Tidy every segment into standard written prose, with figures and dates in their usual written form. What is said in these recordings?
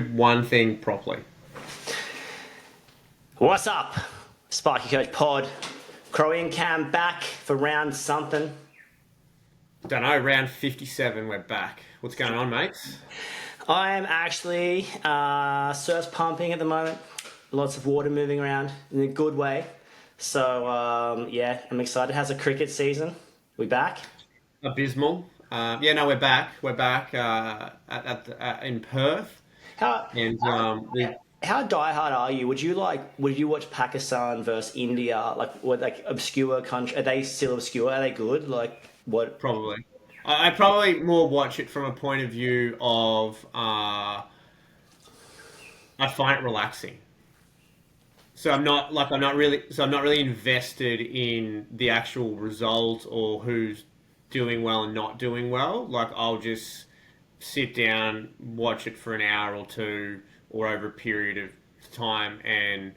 one thing properly. What's up, Sparky Coach Pod? Crowie and Cam back for round something. Don't know, round 57, we're back. What's going on, mates? I am actually surf pumping at the moment. Lots of water moving around in a good way. So, yeah, I'm excited. How's the cricket season? We back? Abysmal. No, we're back. We're back in Perth. How And how diehard are you? Would you watch Pakistan versus India? Like obscure country? Are they still obscure? Are they good? Like what? probably. I probably more watch it from a point of view of I find it relaxing. I'm not really invested in the actual result or who's doing well and not doing well. Like I'll just sit down, watch it for an hour or two, or over a period of time, and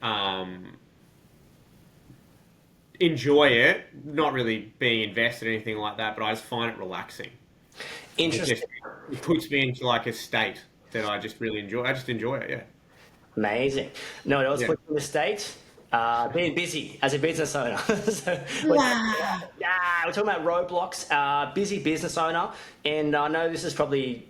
um, enjoy it. Not really being invested in anything like that, but I just find it relaxing. Interesting. It puts me into like a state that I just really enjoy. I just enjoy it. Yeah. Amazing. No, I was Yeah. put in the States, being busy as a business owner. So Wow. we're talking about roadblocks, busy business owner. And I know this is probably,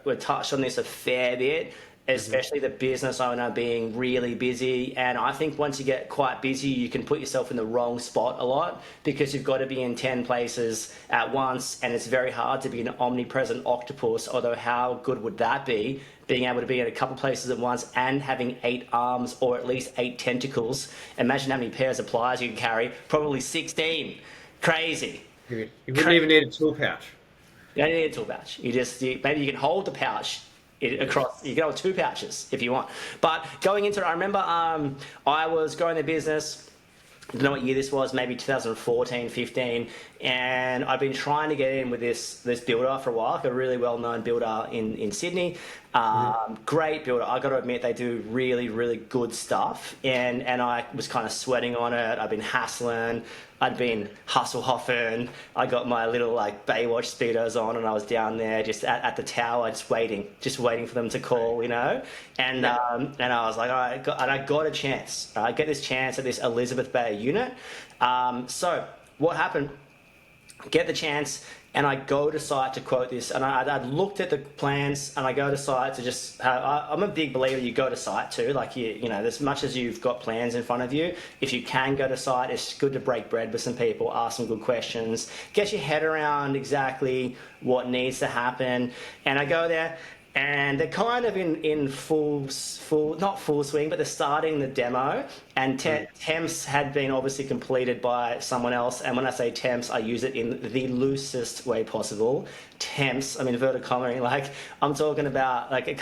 we've touched on this a fair bit, especially the business owner being really busy. And I think once you get quite busy, you can put yourself in the wrong spot a lot because you've got to be in 10 places at once. And it's very hard to be an omnipresent octopus, although how good would that be? Being able to be in a couple places at once and having 8 arms or at least 8 tentacles. Imagine how many pairs of pliers you can carry. Probably 16. Crazy. You wouldn't even need a tool pouch. You don't need a tool pouch. Maybe you can hold the pouch across. You can hold 2 pouches if you want. But going into it, I remember I was growing the business. I don't know what year this was, maybe 2014, 15, and I've been trying to get in with this builder for a while, like a really well-known builder in Sydney. Great builder. I got to admit, they do really, really good stuff, and I was kind of sweating on it. I've been hassling. I'd been hustle-hoffing. I got my little like Baywatch speedos on, and I was down there just at the tower, just waiting for them to call, And and I was like, all right, and I got a chance. I get this chance at this Elizabeth Bay unit. So what happened? Get the chance, and I go to site to quote this, and I'd looked at the plans, and I go to site to just I'm a big believer you go to site too, like as much as you've got plans in front of you, if you can go to site, it's good to break bread with some people, ask some good questions, get your head around exactly what needs to happen. And I go there, and they're kind of in full not full swing, but they're starting the demo. And temps had been obviously completed by someone else. And when I say temps, I use it in the loosest way possible. Temps, I mean inverted comma, like I'm talking about like a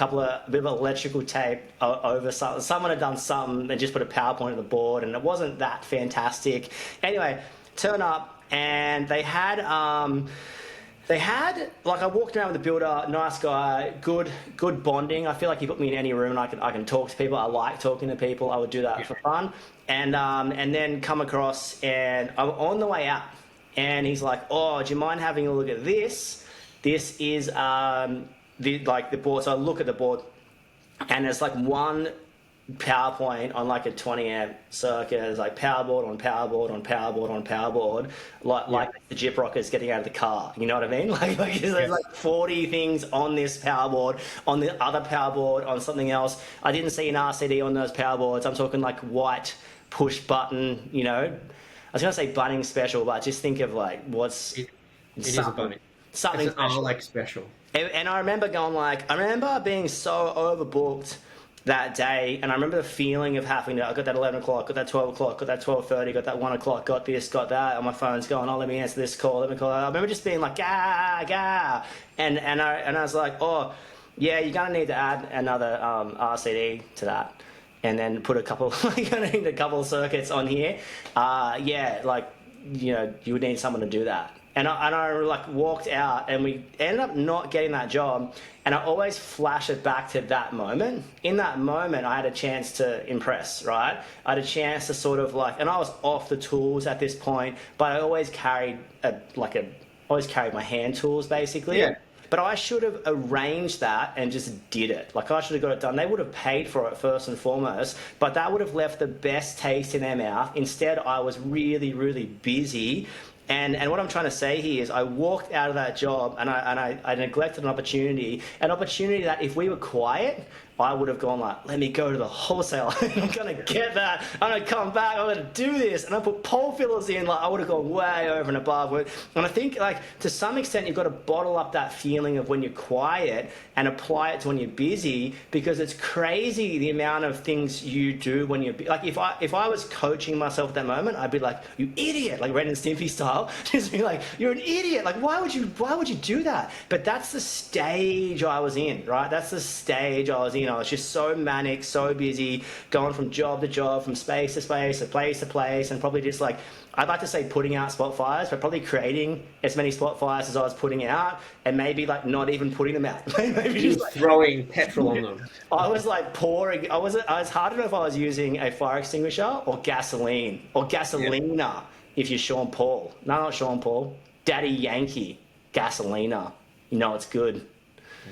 bit of electrical tape over something. Someone had done something and just put a PowerPoint on the board, and it wasn't that fantastic. Anyway, turn up, and they had like I walked around with the builder, nice guy, good bonding. I feel like he put me in any room and I can talk to people. I like talking to people. I would do that for fun. And then come across, and I'm on the way out, and he's like, "Oh, do you mind having a look at this? This is the board." So I look at the board, and there's like one PowerPoint on like a 20 amp circuit. It's like powerboard on powerboard on powerboard on powerboard, like the Jip Rockers getting out of the car. You know what I mean? There's like 40 things on this powerboard, on the other powerboard, on something else. I didn't see an RCD on those powerboards. I'm talking like white push button. I was gonna say Bunnings special, but just think of like It is a bunny. something It's an special. Alex special. And I remember I remember being so overbooked that day, and I remember the feeling of having to, I got that 11 o'clock, got that 12 o'clock, got that 12:30, got that 1 o'clock, got this, got that, and my phone's going, oh, let me answer this call, let me call. I remember just being like, gah, and I was like, oh, yeah, you're going to need to add another RCD to that, and then put you're going to need a couple of circuits on here. You would need someone to do that. And I like walked out, and we ended up not getting that job. And I always flash it back to that moment. In that moment, I had a chance to impress, right? I had a chance to sort of and I was off the tools at this point, but I always carried my hand tools basically. Yeah. but I should have arranged that and just did it. Like, I should have got it done. They would have paid for it first and foremost, but that would have left the best taste in their mouth. Instead, I was really, really busy. And what I'm trying to say here is I walked out of that job and I neglected an opportunity that if we were quiet, I would have gone like, let me go to the wholesale. I'm going to get that. I'm going to come back. I'm going to do this. And I put pole fillers in. Like, I would have gone way over and above. And I think, like, to some extent, you've got to bottle up that feeling of when you're quiet and apply it to when you're busy, because it's crazy the amount of things you do when you're like, if I was coaching myself at that moment, I'd be like, you idiot, like Ren and Stimpy style. Just be like, you're an idiot. Like, why would you do that? But that's the stage I was in, right? That's the stage I was in. I was just so manic, so busy, going from job to job, from space to space, and place to place, and probably just like, I'd like to say putting out spot fires, but probably creating as many spot fires as I was putting out, and maybe like not even putting them out. Maybe just like throwing petrol on them. I was like pouring. I was hard to know if I was using a fire extinguisher or gasoline or gasolina. Yep. If you're Sean Paul, no, not Sean Paul, Daddy Yankee, gasolina. You know it's good.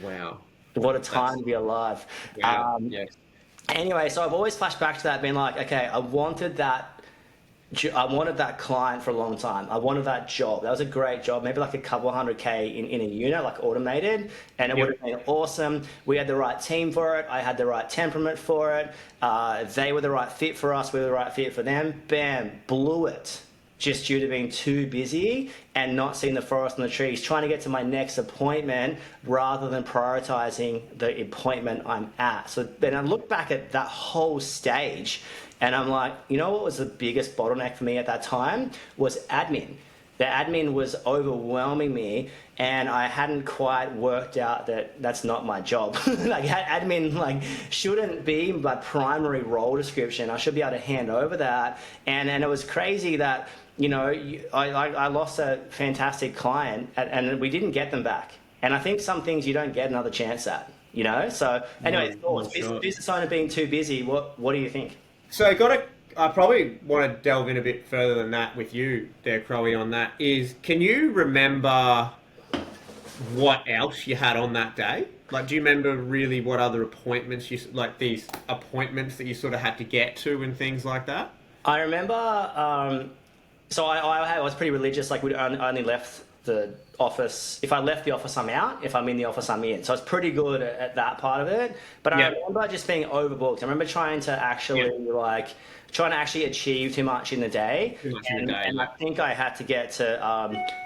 Wow. What a time to be alive. Wow. Yes. Anyway, so I've always flashed back to that, being like, okay, I wanted that client for a long time. I wanted that job. That was a great job, maybe like a couple $100K in a unit, like automated, and it would have been awesome. We had the right team for it. I had the right temperament for it. They were the right fit for us. We were the right fit for them. Bam, blew it. Just due to being too busy and not seeing the forest and the trees, trying to get to my next appointment rather than prioritizing the appointment I'm at. So then I look back at that whole stage and I'm like, you know what was the biggest bottleneck for me at that time? Was admin. The admin was overwhelming me, and I hadn't quite worked out that that's not my job. Like, admin shouldn't be my primary role description. I should be able to hand over that. And it was crazy that, you know, I lost a fantastic client and we didn't get them back. And I think some things you don't get another chance at, you know? So anyway, business owner being too busy, what do you think? So I probably want to delve in a bit further than that with you there, Crowie, on that. Can you remember what else you had on that day? Like, do you remember really what other appointments these appointments that you sort of had to get to and things like that? I remember, so I was pretty religious. Like, we only left the office. If I left the office, I'm out. If I'm in the office, I'm in. So I was pretty good at that part of it. But I remember just being overbooked. I remember trying to actually achieve too much in the day. And I think I had to get to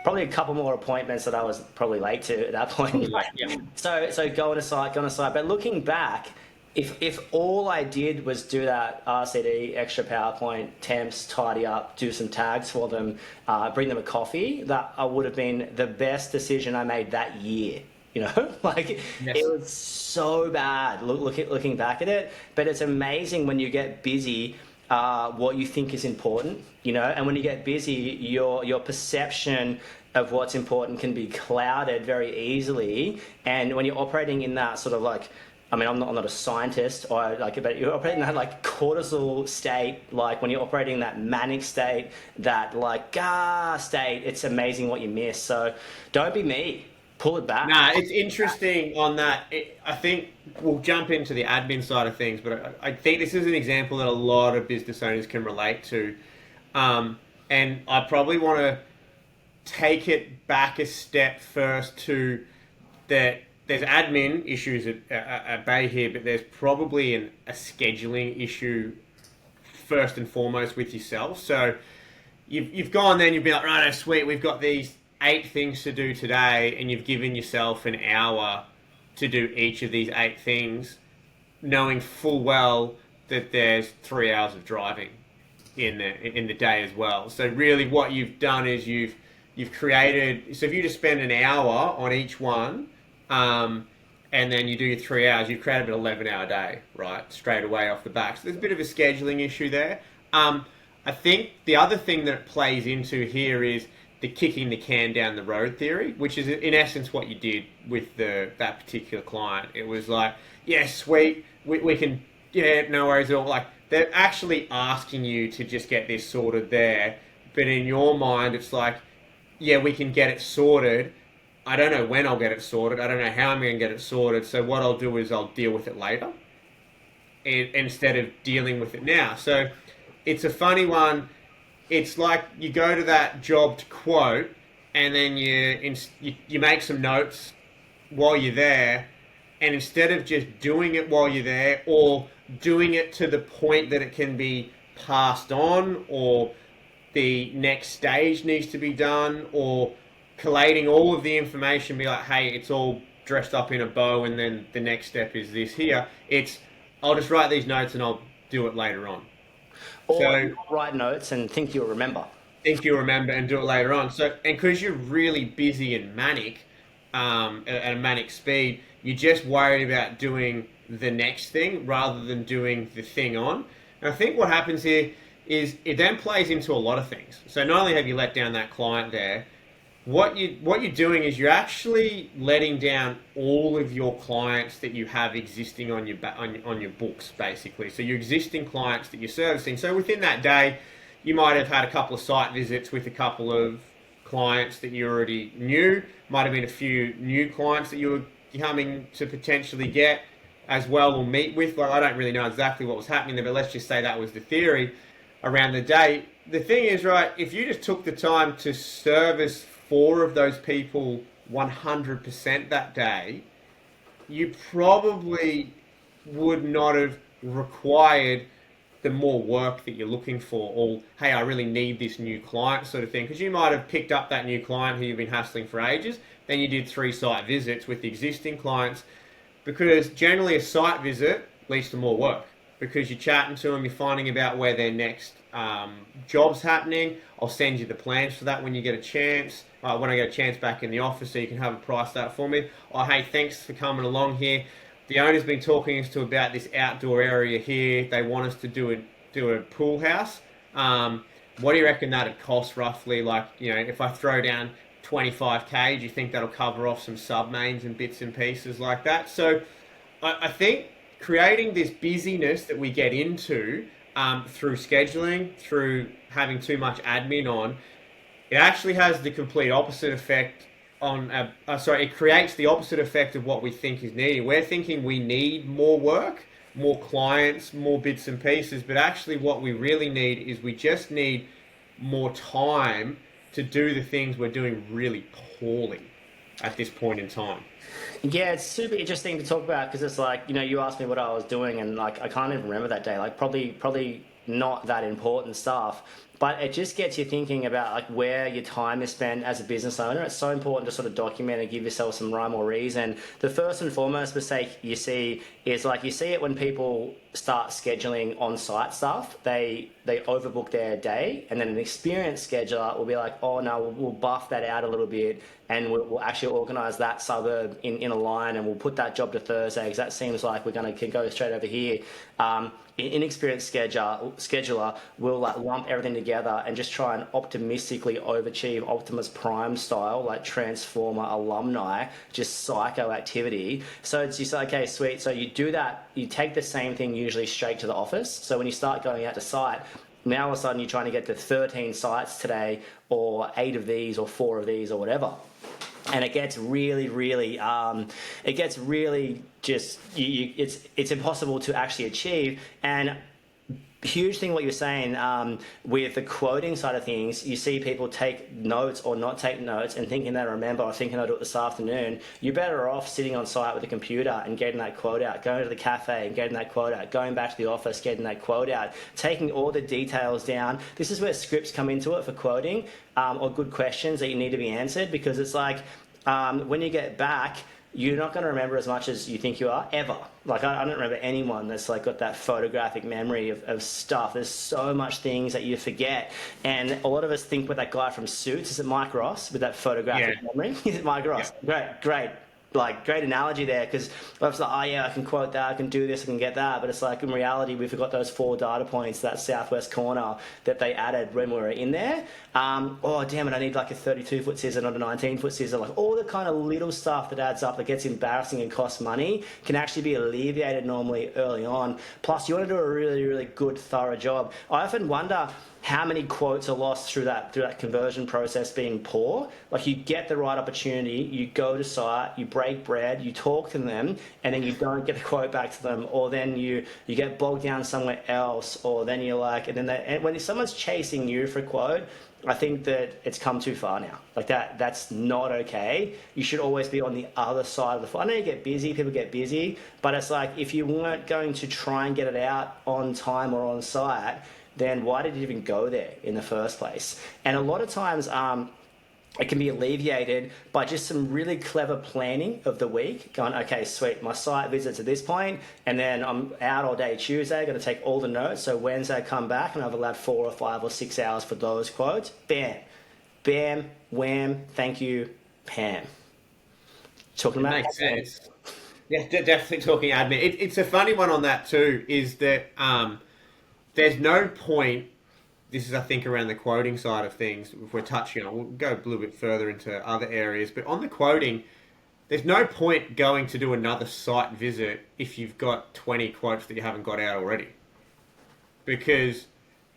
probably a couple more appointments that I was probably late to at that point. So going to site. But looking back, if all I did was do that RCD, extra PowerPoint, temps, tidy up, do some tags for them, bring them a coffee, that would have been the best decision I made that year. You know, It was so bad looking back at it. But it's amazing when you get busy, what you think is important, you know, and when you get busy, your perception of what's important can be clouded very easily. And when you're operating in that sort of I'm not a scientist, but you're operating in that cortisol state, when you're operating in that manic state, that state, it's amazing what you miss. So don't be me. Pull it back. Nah, it's interesting on that. I think we'll jump into the admin side of things, but I think this is an example that a lot of business owners can relate to. And I probably want to take it back a step first to that. There's admin issues at bay here, but there's probably a scheduling issue first and foremost with yourself. So you've gone there and you've been like, right, sweet, we've got these 8 things to do today, and you've given yourself an hour to do each of these 8 things, knowing full well that there's 3 hours of driving in the day as well. So really what you've done is you've created, so if you just spend an hour on each one, and then you do your 3 hours, you've created an 11-hour day, right? Straight away off the back. So there's a bit of a scheduling issue there. I think the other thing that it plays into here is the kicking the can down the road theory, which is in essence what you did with that particular client. It was like, yeah, sweet, we can, yeah, no worries at all. They're actually asking you to just get this sorted there, but in your mind, it's like, yeah, we can get it sorted, I don't know when I'll get it sorted. I don't know how I'm going to get it sorted. So what I'll do is I'll deal with it later instead of dealing with it now. So it's a funny one. It's like you go to that job to quote, and then you make some notes while you're there, and instead of just doing it while you're there, or doing it to the point that it can be passed on, or the next stage needs to be done, or collating all of the information, be like, hey, it's all dressed up in a bow, and then the next step is this here. It's, I'll just write these notes and I'll do it later on. Or So write notes and think you'll remember. think you'll remember and do it later on. So, and because you're really busy and manic, at a manic speed, you're just worried about doing the next thing rather than doing the thing on. And I think what happens here is it then plays into a lot of things. So not only have you let down that client there, what you're doing is you're actually letting down all of your clients that you have existing on your books, basically. So your existing clients that you're servicing. So within that day, you might have had a couple of site visits with a couple of clients that you already knew. Might have been a few new clients that you were coming to potentially get as well or meet with. Like, I don't really know exactly what was happening there, but let's just say that was the theory around the day. The thing is, right, if you just took the time to service 4 of those people 100% that day, you probably would not have required the more work that you're looking for, or hey, I really need this new client sort of thing, because you might have picked up that new client who you've been hassling for ages, then you did 3 site visits with the existing clients, because generally a site visit leads to more work, because you're chatting to them, you're finding about where their next job's happening. I'll send you the plans for that when you get a chance, when I get a chance back in the office, so you can have a price that for me. Oh, hey, thanks for coming along here. The owner's been talking us to about this outdoor area here. They want us to do a pool house. What do you reckon that'd cost roughly? Like, you know, if I throw down 25K, do you think that'll cover off some sub-mains and bits and pieces like that? So I think creating this busyness that we get into through scheduling, through having too much admin on, it actually has the complete opposite effect on, it creates the opposite effect of what we think is needed. We're thinking we need more work, more clients, more bits and pieces, but actually what we really need is we just need more time to do the things we're doing really poorly at this point in time. Yeah, it's super interesting to talk about because it's like, you know, you asked me what I was doing and like I can't even remember that day. Like probably not that important stuff. But it just gets you thinking about like where your time is spent as a business owner. It's so important to sort of document and give yourself some rhyme or reason. The first and foremost mistake you see is like you see it when people start scheduling on-site stuff. They overbook their day, and then an experienced scheduler will be like, oh no, we'll buff that out a little bit, and we'll actually organise that suburb in a line, and we'll put that job to Thursday because that seems like we're going to go straight over here. Inexperienced scheduler will like lump everything together and just try and optimistically overachieve Optimus Prime style, like Transformer alumni, just psycho activity. So it's just okay, sweet. So you do that, you take the same thing usually straight to the office. So when you start going out to site, now all of a sudden you're trying to get to 13 sites today, or 8 of these, or 4 of these, or whatever. And it gets really just it's impossible to actually achieve. And huge thing what you're saying with the quoting side of things, you see people take notes or not take notes and thinking they remember or thinking they'll do it this afternoon. You're better off sitting on site with a computer and getting that quote out, going to the cafe and getting that quote out, going back to the office, getting that quote out, taking all the details down. This is where scripts come into it for quoting, or good questions that you need to be answered, because it's like when you get back, you're not going to remember as much as you think you are, ever. Like, I don't remember anyone that's like got that photographic memory of stuff. There's so much things that you forget. And a lot of us think with that guy from Suits, is it Mike Ross, with that photographic memory? Is it Mike Ross? Yeah. Great. Like, great analogy there, because I was like, oh yeah, I can quote that, I can do this, I can get that, but it's like in reality we forgot those 4 data points, that southwest corner that they added when we were in there. Oh damn it, I need like a 32-foot scissor, not a 19-foot scissor. Like all the kind of little stuff that adds up that gets embarrassing and costs money can actually be alleviated normally early on. Plus you want to do a really, really good, thorough job. I often wonder, how many quotes are lost through that conversion process being poor. Like, you get the right opportunity, you go to site, you break bread, you talk to them, and then you don't get a quote back to them, or then you get bogged down somewhere else, or then you're like, and when someone's chasing you for a quote, I think that it's come too far now. Like, that's not okay. You should always be on the other side of the phone. I know you get busy, people get busy, but it's like, if you weren't going to try and get it out on time or on site, then why did you even go there in the first place? And a lot of times, it can be alleviated by just some really clever planning of the week. Going, okay, sweet, my site visit's at this point, and then I'm out all day Tuesday, going to take all the notes. So Wednesday I come back and I've allowed 4 or 5 or 6 hours for those quotes. Bam, bam, wham, thank you, Pam. Talking about Makes sense. Yeah, definitely talking admin. It's a funny one on that too, is that there's no point. This is, I think, around the quoting side of things. If we're touching on, we'll go a little bit further into other areas. But on the quoting, there's no point going to do another site visit if you've got 20 quotes that you haven't got out already. Because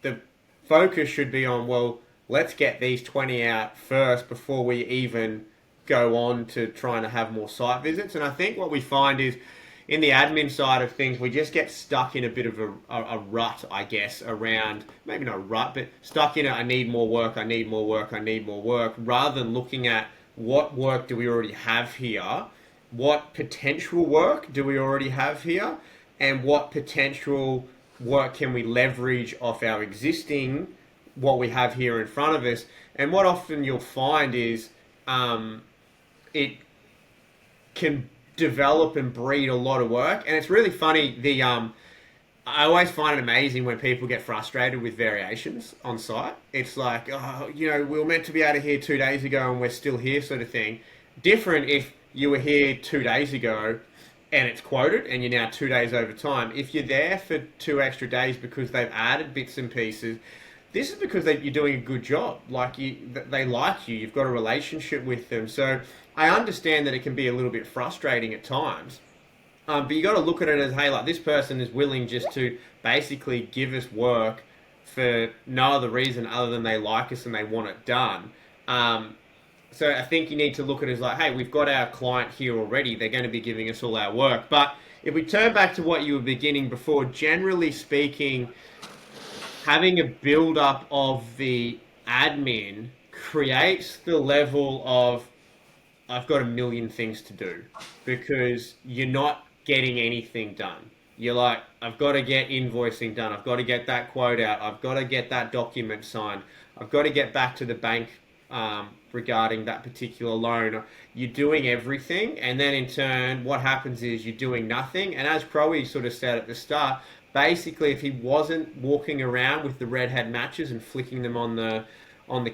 the focus should be on, well, let's get these 20 out first before we even go on to trying to have more site visits. And I think what we find is, in the admin side of things, we just get stuck in a bit of a rut, I guess, around, maybe not a rut, but stuck in I need more work, I need more work, I need more work, rather than looking at what work do we already have here, what potential work do we already have here, and what potential work can we leverage off our existing, what we have here in front of us. And what often you'll find is it can develop and breed a lot of work. And it's really funny, I always find it amazing when people get frustrated with variations on site. It's like, oh, we were meant to be out of here 2 days ago and we're still here, sort of thing. Different if you were here 2 days ago and it's quoted and you're now 2 days over time. If you're there for 2 extra days because they've added bits and pieces, this is because you're doing a good job. Like, they like you, you've got a relationship with them. So I understand that it can be a little bit frustrating at times, but you got to look at it as, hey, like, this person is willing just to basically give us work for no other reason other than they like us and they want it done. So I think you need to look at it as like, hey, we've got our client here already. They're going to be giving us all our work. But if we turn back to what you were beginning before, generally speaking, having a build-up of the admin creates the level of, I've got a million things to do, because you're not getting anything done. You're like, I've got to get invoicing done. I've got to get that quote out. I've got to get that document signed. I've got to get back to the bank regarding that particular loan. You're doing everything, and then in turn, what happens is you're doing nothing. And as Crowie sort of said at the start, basically, if he wasn't walking around with the redhead matches and flicking them on the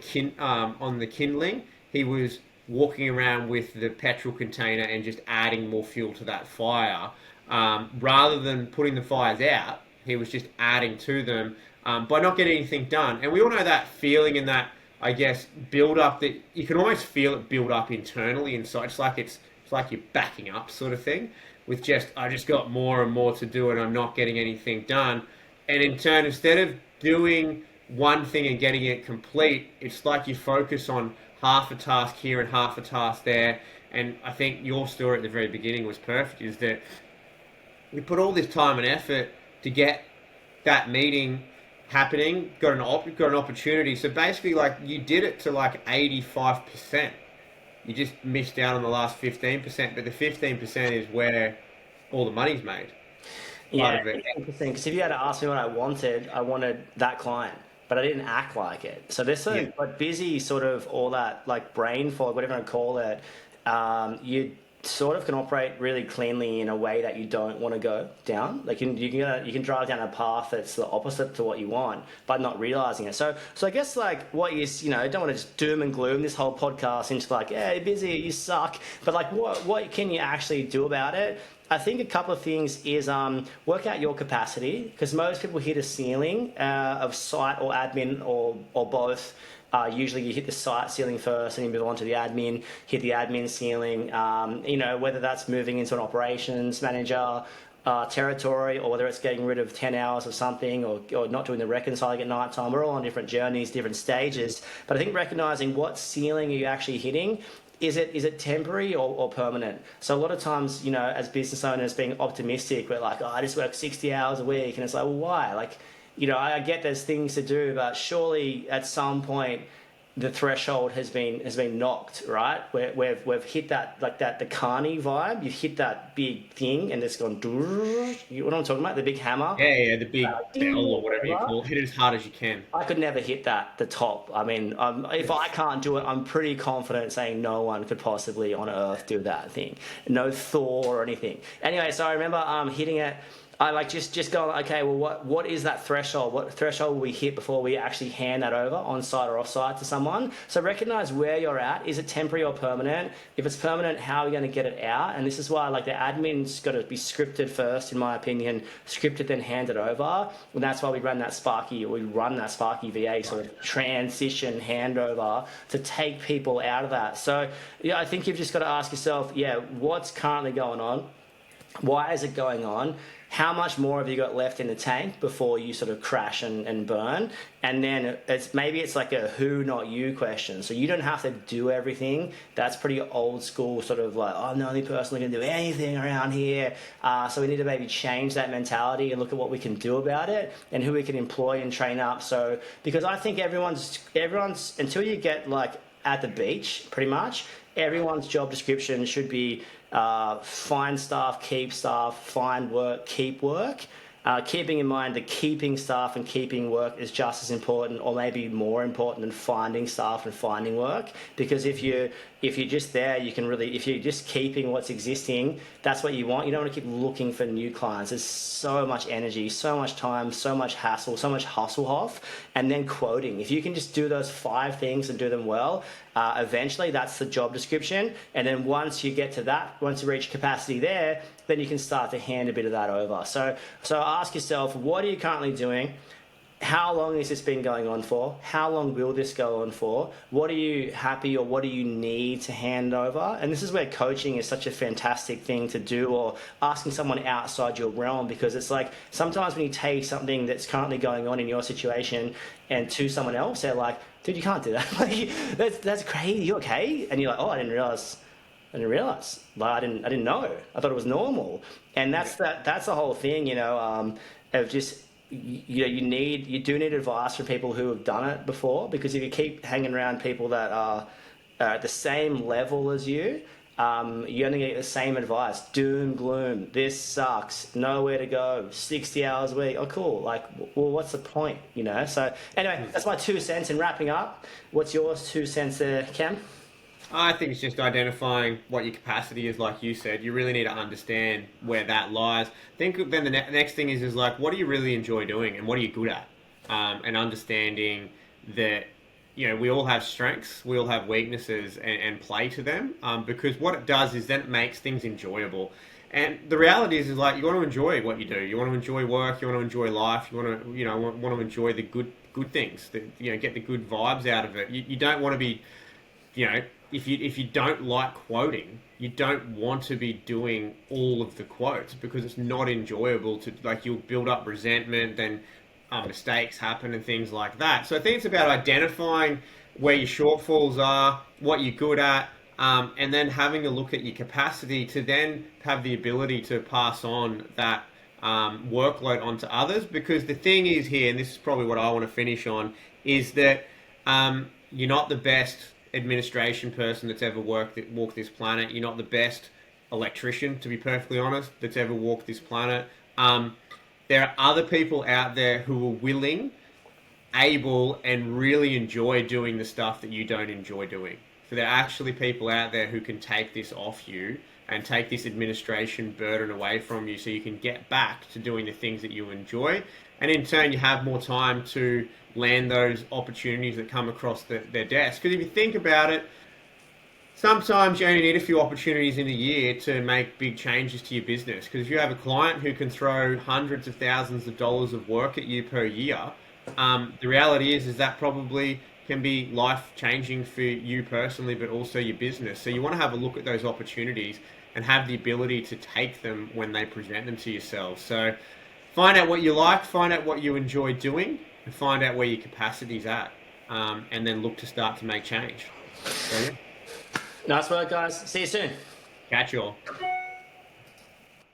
kindling, he was walking around with the petrol container and just adding more fuel to that fire. Rather than putting the fires out, he was just adding to them by not getting anything done. And we all know that feeling and that, I guess, build up, that you can almost feel it build up internally inside. It's like you're backing up, sort of thing, with I just got more and more to do and I'm not getting anything done. And in turn, instead of doing one thing and getting it complete, it's like you focus on half a task here and half a task there. And I think your story at the very beginning was perfect, is that we put all this time and effort to get that meeting happening, got an opportunity. So basically, like, you did it to like 85%. You just missed out on the last 15%, but the 15% is where all the money's made. Yeah, 15%. Because if you had to ask me what I wanted that client, but I didn't act like it. So there's some like busy sort of all that, like, brain fog, whatever I call it. You sort of can operate really cleanly in a way that you don't want to go down. Like, you can drive down a path that's the opposite to what you want, but not realizing it. So I guess, like, what is, don't want to just doom and gloom this whole podcast into like, yeah, you're busy, you suck. But like, what can you actually do about it? I think a couple of things is work out your capacity, because most people hit a ceiling of site or admin or both. Usually you hit the site ceiling first and you move on to the admin, hit the admin ceiling, whether that's moving into an operations manager territory, or whether it's getting rid of 10 hours of something, or not doing the reconciling at night time. We're all on different journeys, different stages. But I think recognizing what ceiling are you actually hitting. Is it temporary or permanent? So a lot of times, as business owners, being optimistic, we're like, oh, I just work 60 hours a week. And it's like, well, why? Like, I get there's things to do, but surely at some point the threshold has been knocked, right? We've hit that, like the Carney vibe. You've hit that big thing, and it's gone. You know what I'm talking about? The big hammer. Yeah, the big Ding, bell or whatever you whatever. call it. Hit it as hard as you can. I could never hit the top. I mean, if I can't do it, I'm pretty confident saying no one could possibly on earth do that thing. No Thor or anything. Anyway, so I remember hitting it. I like just going, okay, well, what is that threshold? What threshold will we hit before we actually hand that over on site or off site to someone? So recognize where you're at. Is it temporary or permanent? If it's permanent, how are we going to get it out? And this is why, like, the admin's got to be scripted first, in my opinion, scripted then handed over. And that's why we run that Sparky VA sort of transition handover to take people out of that. So yeah, I think you've just got to ask yourself, what's currently going on? Why is it going on? How much more have you got left in the tank before you sort of crash and burn? And then it's like a who, not you question. So you don't have to do everything. That's pretty old school, sort of like, oh, I'm the only person who can do anything around here. So we need to maybe change that mentality and look at what we can do about it and who we can employ and train up. So, because I think everyone's until you get like at the beach, pretty much, everyone's job description should be find staff, keep staff, find work, keep work. Keeping in mind that keeping staff and keeping work is just as important, or maybe more important, than finding staff and finding work. Because if you're just there, you can really, if you're just keeping what's existing, that's what you want. You don't want to keep looking for new clients. There's so much energy, so much time, so much hassle, so much hustle off, and then quoting. If you can just do those 5 things and do them well, eventually that's the job description. And then once you get to that, once you reach capacity there, then you can start to hand a bit of that over. So ask yourself, what are you currently doing? How long has this been going on for? How long will this go on for? What are you happy, or what do you need to hand over? And this is where coaching is such a fantastic thing to do, or asking someone outside your realm, because it's like sometimes when you take something that's currently going on in your situation and to someone else, they're like, dude, you can't do that. Like, that's crazy. You okay? And you're like, oh, I didn't realize. Like, I didn't know. I thought it was normal. And that's the whole thing, of just, you do need advice from people who have done it before, because if you keep hanging around people that are at the same level as you, you're only get the same advice. Doom, gloom, this sucks, nowhere to go, 60 hours a week. Oh, cool. Like, well, what's the point, So anyway, that's my 2 cents in wrapping up. What's your 2 cents there, Cam? I think it's just identifying what your capacity is, like you said. You really need to understand where that lies. Think then the next thing is like, what do you really enjoy doing and what are you good at? And understanding that, we all have strengths, we all have weaknesses, and play to them. Because what it does is then it makes things enjoyable. And the reality is like, you want to enjoy what you do. You want to enjoy work. You want to enjoy life. You want to, want to enjoy the good things. Get the good vibes out of it. You don't want to be, if you don't like quoting, you don't want to be doing all of the quotes, because it's not enjoyable to, like, you'll build up resentment, then mistakes happen and things like that. So I think it's about identifying where your shortfalls are, what you're good at, and then having a look at your capacity to then have the ability to pass on that workload onto others. Because the thing is here, and this is probably what I want to finish on, is that you're not the best administration person that's ever walked this planet. You're not the best electrician, to be perfectly honest, that's ever walked this planet. There are other people out there who are willing, able, and really enjoy doing the stuff that you don't enjoy doing. So there are actually people out there who can take this off you and take this administration burden away from you, so you can get back to doing the things that you enjoy. And in turn, you have more time to land those opportunities that come across their desk. Because if you think about it, sometimes you only need a few opportunities in a year to make big changes to your business. Because if you have a client who can throw hundreds of thousands of dollars of work at you per year, the reality is that probably can be life-changing for you personally, but also your business. So you want to have a look at those opportunities and have the ability to take them when they present them to yourself. So find out what you like, find out what you enjoy doing, and find out where your capacity's at, and then look to start to make change. So, yeah. Nice work, guys. See you soon. Catch you all.